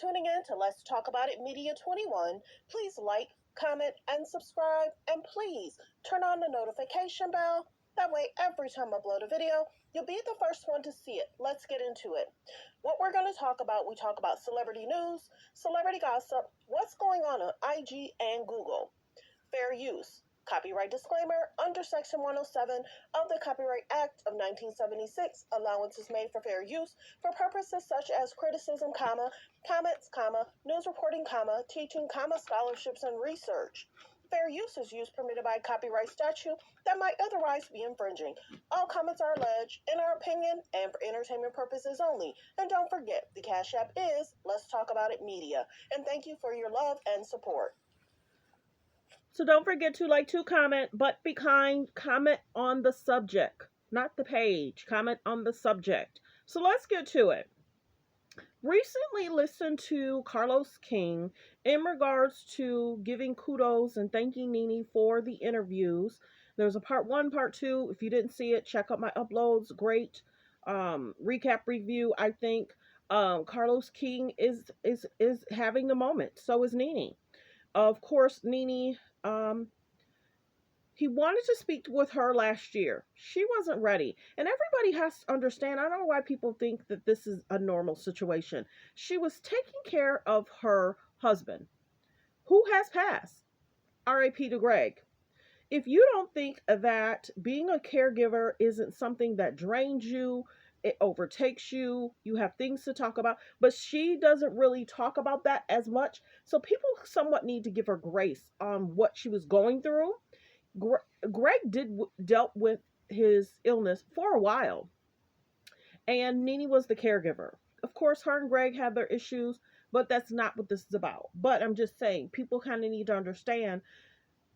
tuning in to Let's Talk About It Media 21. Please like, comment, and subscribe. And please turn on the notification bell. That way, every time I upload a video, you'll be the first one to see it. Let's get into it. What we're going to talk about, we talk about celebrity news, celebrity gossip, what's going on IG and Google, fair use, copyright disclaimer under Section 107 of the Copyright Act of 1976. Allowances made for fair use for purposes such as criticism, comments, news reporting, teaching, scholarships, and research. Fair use is use permitted by copyright statute that might otherwise be infringing. All comments are alleged, in our opinion, and for entertainment purposes only. And don't forget, the Cash App is Let's Talk About It Media. And thank you for your love and support. So don't forget to like, to comment, but be kind. Comment on the subject, not the page. Comment on the subject. So let's get to it. Recently listened to Carlos King in regards to giving kudos and thanking Nene for the interviews. There's a part 1, part 2. If you didn't see it, check out my uploads. Great recap review. I think Carlos King is having the moment. So is Nene. Of course, Nene, he wanted to speak with her last year. She wasn't ready. And everybody has to understand, I don't know why people think that this is a normal situation. She was taking care of her husband, who has passed. R.I.P. to Greg. If you don't think that being a caregiver isn't something that drains you, it overtakes you, you have things to talk about, but she doesn't really talk about that as much. So people somewhat need to give her grace on what she was going through. Greg dealt with his illness for a while, and Nene was the caregiver. Of course, her and Greg had their issues, but that's not what this is about. But I'm just saying, people kind of need to understand,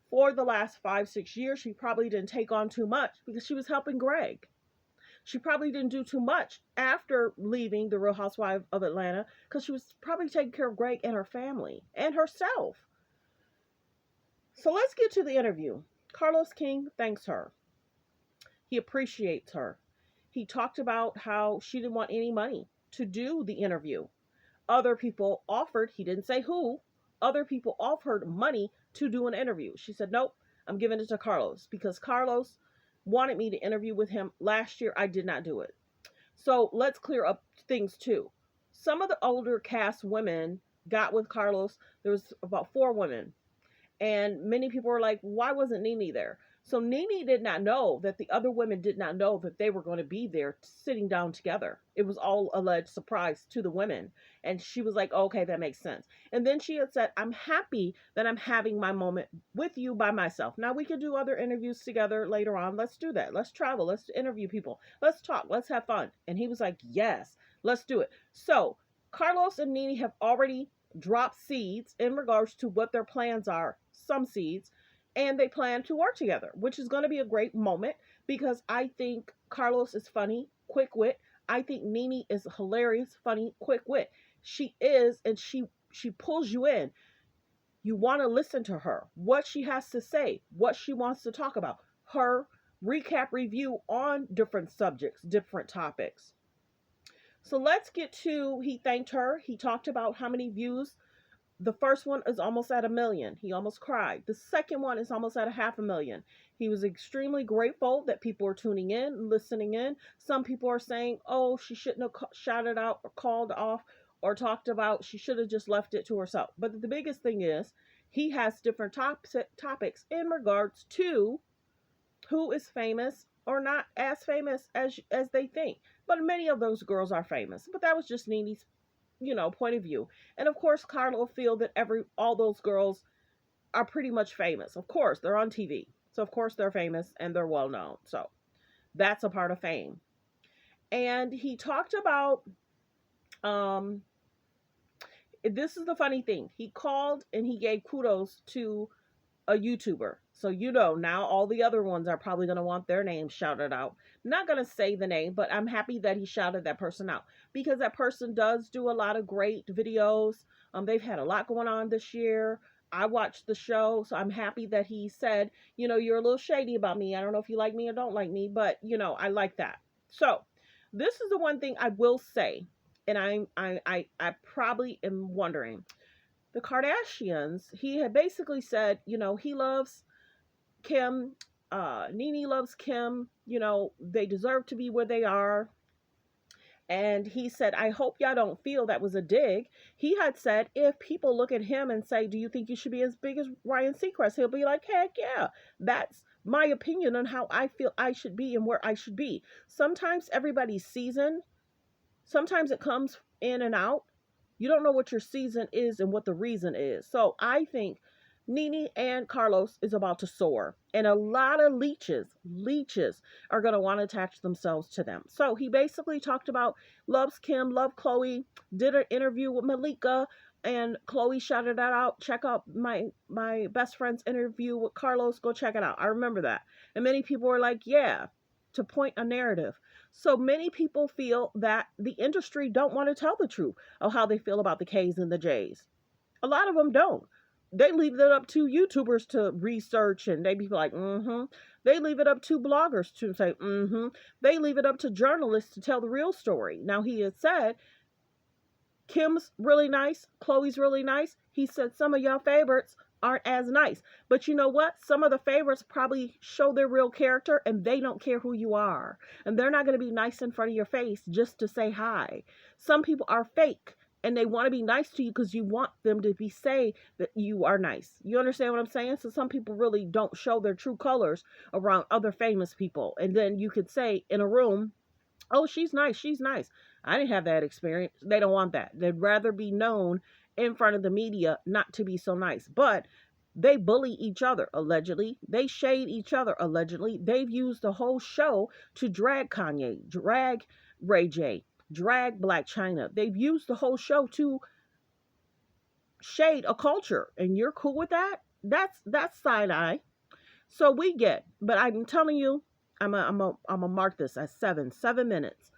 for the last 5-6 years, she probably didn't take on too much because she was helping Greg. She probably didn't do too much after leaving the Real Housewives of Atlanta because she was probably taking care of Greg and her family and herself. So let's get to the interview. Carlos King thanks her. He appreciates her. He talked about how she didn't want any money to do the interview. Other people offered, he didn't say who, other people offered money to do an interview. She said, nope, I'm giving it to Carlos because Carlos wanted me to interview with him last year. I did not do it. So let's clear up things too. Some of the older cast women got with Carlos. There was about 4 women. And many people were like, why wasn't Nene there? So Nene did not know that the other women did not know that they were going to be there sitting down together. It was all alleged surprise to the women. And she was like, okay, that makes sense. And then she had said, I'm happy that I'm having my moment with you by myself. Now we can do other interviews together later on. Let's do that. Let's travel. Let's interview people. Let's talk. Let's have fun. And he was like, yes, let's do it. So Carlos and Nene have already dropped seeds in regards to what their plans are, some seeds, and they plan to work together, which is going to be a great moment because I think Carlos is funny, quick wit. I think Nene is hilarious, funny, quick wit. She is, and she pulls you in. You want to listen to her, what she has to say, what she wants to talk about, her recap review on different subjects, different topics. So let's get to, he thanked her. He talked about how many views. The first one is almost at 1 million. He almost cried. The second one is almost at 500,000. He was extremely grateful that people are tuning in, listening in. Some people are saying, oh, she shouldn't have shouted out or called off or talked about, she should have just left it to herself. But the biggest thing is, he has different topics in regards to who is famous or not as famous as they think. But many of those girls are famous. But that was just Nene's, point of view. And of course, Carla will feel that all those girls are pretty much famous. Of course, they're on TV. So of course they're famous and they're well known. So that's a part of fame. And he talked about, this is the funny thing. He called and he gave kudos to a YouTuber. So now all the other ones are probably going to want their name shouted out. Not going to say the name, but I'm happy that he shouted that person out because that person does do a lot of great videos. They've had a lot going on this year. I watched the show, so I'm happy that he said, you're a little shady about me. I don't know if you like me or don't like me, but I like that. So this is the one thing I will say. And I probably am wondering, the Kardashians, he had basically said, he loves Kim, Nene loves Kim, they deserve to be where they are. And he said, I hope y'all don't feel that was a dig. He had said, if people look at him and say, do you think you should be as big as Ryan Seacrest? He'll be like, heck yeah, that's my opinion on how I feel I should be and where I should be. Sometimes everybody's season, sometimes it comes in and out. You don't know what your season is and what the reason is. So I think Nene and Carlos is about to soar. And a lot of leeches are going to want to attach themselves to them. So he basically talked about loves Kim, love Chloe, did an interview with Malika, and Chloe shouted that out. Check out my best friend's interview with Carlos. Go check it out. I remember that. And many people were like, yeah, to point a narrative. So many people feel that the industry don't want to tell the truth of how they feel about the K's and the J's. A lot of them don't. They leave it up to YouTubers to research, and they be like, mm-hmm. They leave it up to bloggers to say, mm-hmm. They leave it up to journalists to tell the real story. Now, he had said, Kim's really nice, Chloe's really nice. He said some of y'all favorites aren't as nice. But you know what? Some of the favorites probably show their real character and they don't care who you are. And they're not going to be nice in front of your face just to say hi. Some people are fake and they want to be nice to you because you want them to be say that you are nice. You understand what I'm saying? So some people really don't show their true colors around other famous people. And then you could say in a room, oh, she's nice. She's nice. I didn't have that experience. They don't want that. They'd rather be known in front of the media not to be so nice. But they bully each other, allegedly. They shade each other, allegedly. They've used the whole show to drag Kanye, drag Ray J, drag Black China. They've used the whole show to shade a culture. And you're cool with that? That's side eye. So we get, but I'm telling you, I'm a mark this as 7 minutes.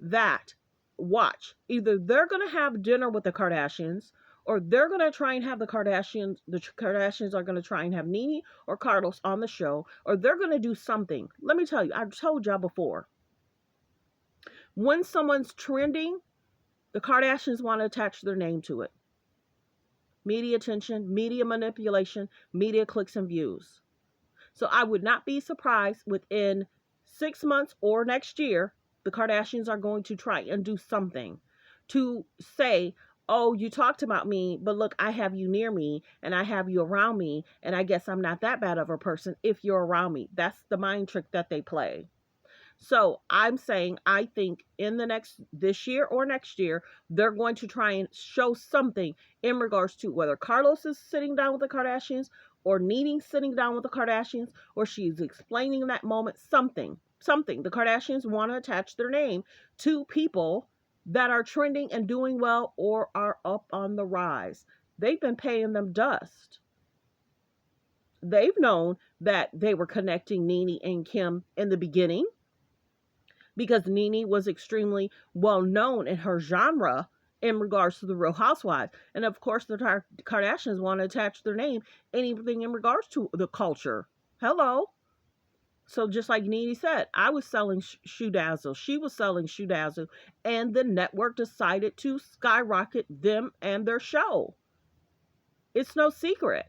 That watch. Either they're gonna have dinner with the Kardashians, or they're gonna try and have the Kardashians. The Kardashians are gonna try and have Nene or Carlos on the show, or they're gonna do something. Let me tell you, I've told y'all before. When someone's trending, the Kardashians want to attach their name to it. Media attention, media manipulation, media clicks and views. So I would not be surprised within 6 months or next year, the Kardashians are going to try and do something to say, oh, you talked about me, but look, I have you near me and I have you around me. And I guess I'm not that bad of a person if you're around me. That's the mind trick that they play. So I'm saying, I think in this year or next year, they're going to try and show something in regards to whether Carlos is sitting down with the Kardashians or Nene sitting down with the Kardashians, or she's explaining that moment, something. The Kardashians want to attach their name to people that are trending and doing well or are up on the rise. They've been paying them dust. They've known that they were connecting Nene and Kim in the beginning, because Nene was extremely well known in her genre in regards to the Real Housewives. And of course, the Kardashians want to attach their name anything in regards to the culture. Hello. So just like Nene said, I was selling Shoe Dazzle. She was selling Shoe Dazzle. And the network decided to skyrocket them and their show. It's no secret.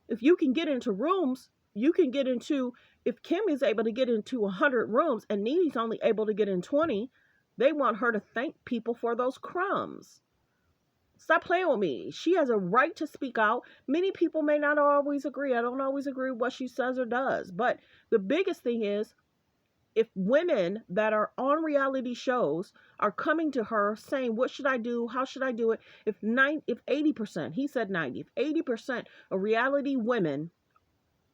If you can get into rooms, you can get into, if Kim is able to get into 100 rooms and Nene's only able to get in 20, they want her to thank people for those crumbs. Stop playing with me. She has a right to speak out. Many people may not always agree. I don't always agree with what she says or does. But the biggest thing is, if women that are on reality shows are coming to her saying, what should I do? How should I do it? If 80%, he said 90, if 80% of reality women,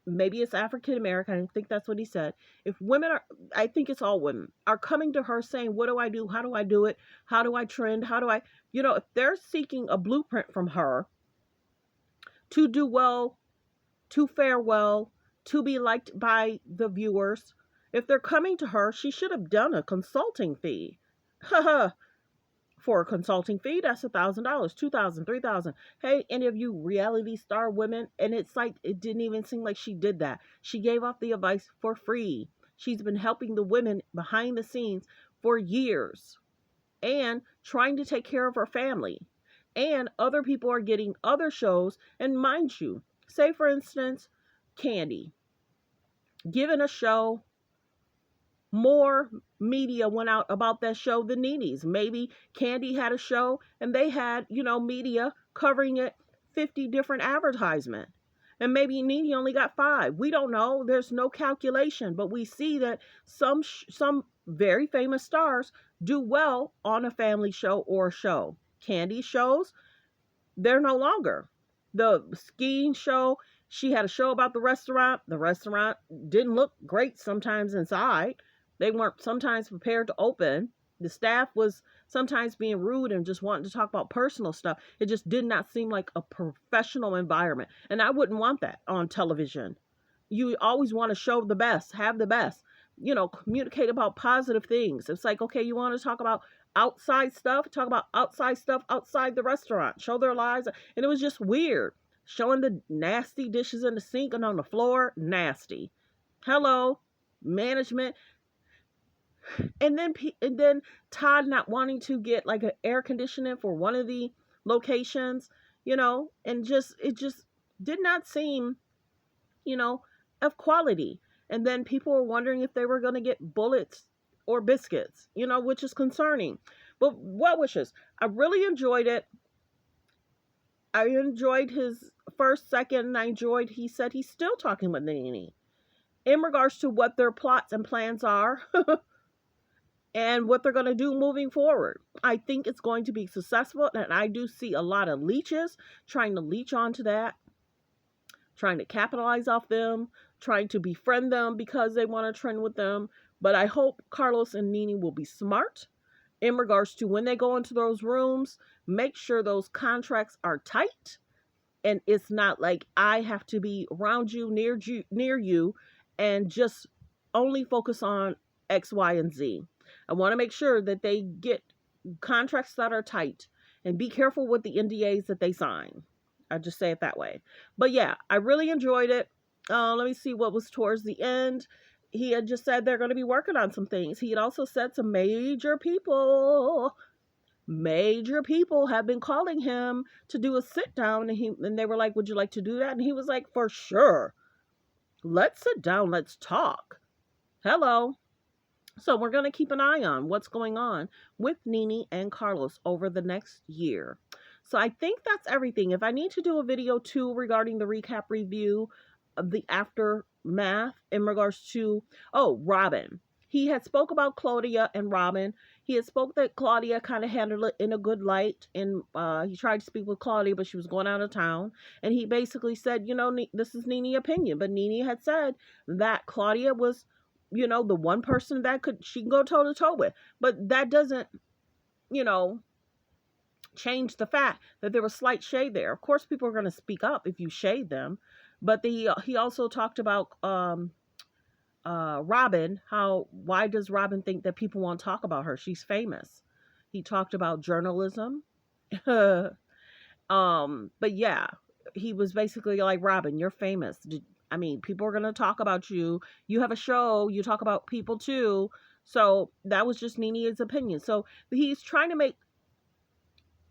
maybe it's African American, I think that's what he said. If women are, I think it's all women, are coming to her saying, what do I do? How do I do it? How do I trend? How do I, if they're seeking a blueprint from her to do well, to fare well, to be liked by the viewers, if they're coming to her, she should have done a consulting fee. For a consulting fee, that's $1,000, $2,000, $3,000. Hey, any of you reality star women, and it's like, it didn't even seem like she did that. She gave off the advice for free. She's been helping the women behind the scenes for years. and trying to take care of her family. And other people are getting other shows. And mind you, say for instance, Candy, given a show, more media went out about that show than Nene's. Maybe Candy had a show and they had, media covering it, 50 different advertisement. And maybe Nene only got 5. We don't know. There's no calculation, but we see that some very famous stars do well on a family show or a show. Candy shows, they're no longer. The skiing show, she had a show about the restaurant. The restaurant didn't look great sometimes inside. They weren't sometimes prepared to open. The staff was sometimes being rude and just wanting to talk about personal stuff. It just did not seem like a professional environment. And I wouldn't want that on television. You always want to show the best, have the best, communicate about positive things. It's like, okay, you want to talk about outside stuff, talk about outside stuff outside the restaurant, show their lives. And it was just weird. Showing the nasty dishes in the sink and on the floor, nasty. Hello, management. And then Todd not wanting to get like an air conditioning for one of the locations, and it just did not seem, of quality. And then people were wondering if they were going to get bullets or biscuits, which is concerning. But well wishes. I really enjoyed it. I enjoyed his first, second, and he said he's still talking with Nene in regards to what their plots and plans are and what they're going to do moving forward. I think it's going to be successful, and I do see a lot of leeches trying to leech onto that, trying to capitalize off them, trying to befriend them because they want to trend with them. But I hope Carlos and Nene will be smart in regards to when they go into those rooms, make sure those contracts are tight. And it's not like I have to be around you, near you, and just only focus on X, Y, and Z. I want to make sure that they get contracts that are tight and be careful with the NDAs that they sign. I just say it that way. But yeah, I really enjoyed it. Let me see what was towards the end. He had just said they're going to be working on some things. He had also said some major people have been calling him to do a sit down, and they were like, would you like to do that? And he was like, for sure. Let's sit down. Let's talk. Hello. So we're going to keep an eye on what's going on with Nene and Carlos over the next year. So I think that's everything. If I need to do a video too regarding the recap review of the aftermath in regards to, Robin. He had spoke about Claudia and Robin. He had spoke that Claudia kind of handled it in a good light. And he tried to speak with Claudia, but she was going out of town. And he basically said, this is Nene's opinion. But Nene had said that Claudia was, the one person that she can go toe to toe with. But that doesn't, change the fact that there was slight shade there. Of course, people are going to speak up if you shade them. But he also talked about Robin. Why does Robin think that people won't talk about her? She's famous. He talked about journalism. But yeah, he was basically like, Robin, you're famous. People are going to talk about you. You have a show. You talk about people too. So that was just Nene's opinion. So he's trying to make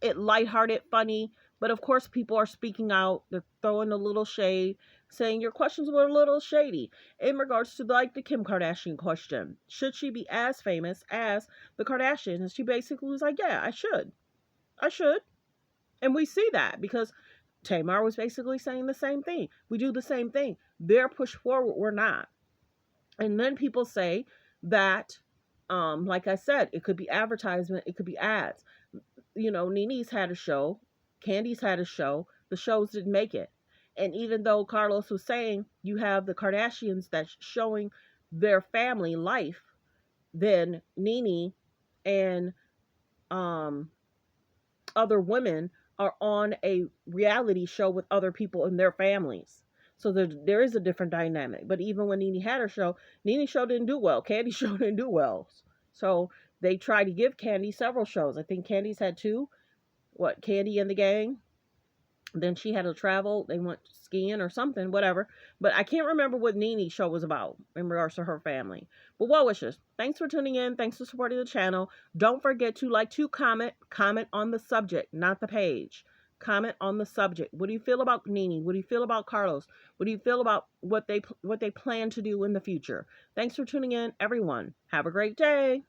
it lighthearted, funny. But of course, people are speaking out. They're throwing a little shade, saying your questions were a little shady in regards to the Kim Kardashian question. Should she be as famous as the Kardashians? And she basically was like, yeah, I should. And we see that because Tamar was basically saying the same thing. We do the same thing. They're pushed forward. We're not. And then people say that, like I said, it could be advertisement. It could be ads. Nene's had a show. Candy's had a show. The shows didn't make it. And even though Carlos was saying you have the Kardashians that's showing their family life, then Nene and other women are on a reality show with other people in their families. So there is a different dynamic. But even when Nene had her show, Nene's show didn't do well. Candy's show didn't do well. So they tried to give Candy several shows. I think Candy's had 2. Candy and the Gang? Then she had to travel. They went skiing or something, whatever. But I can't remember what Nene's show was about in regards to her family. But well wishes. Thanks for tuning in. Thanks for supporting the channel. Don't forget to comment on the subject, not the page. Comment on the subject. What do you feel about Nene? What do you feel about Carlos? What do you feel about what they plan to do in the future? Thanks for tuning in, everyone. Have a great day.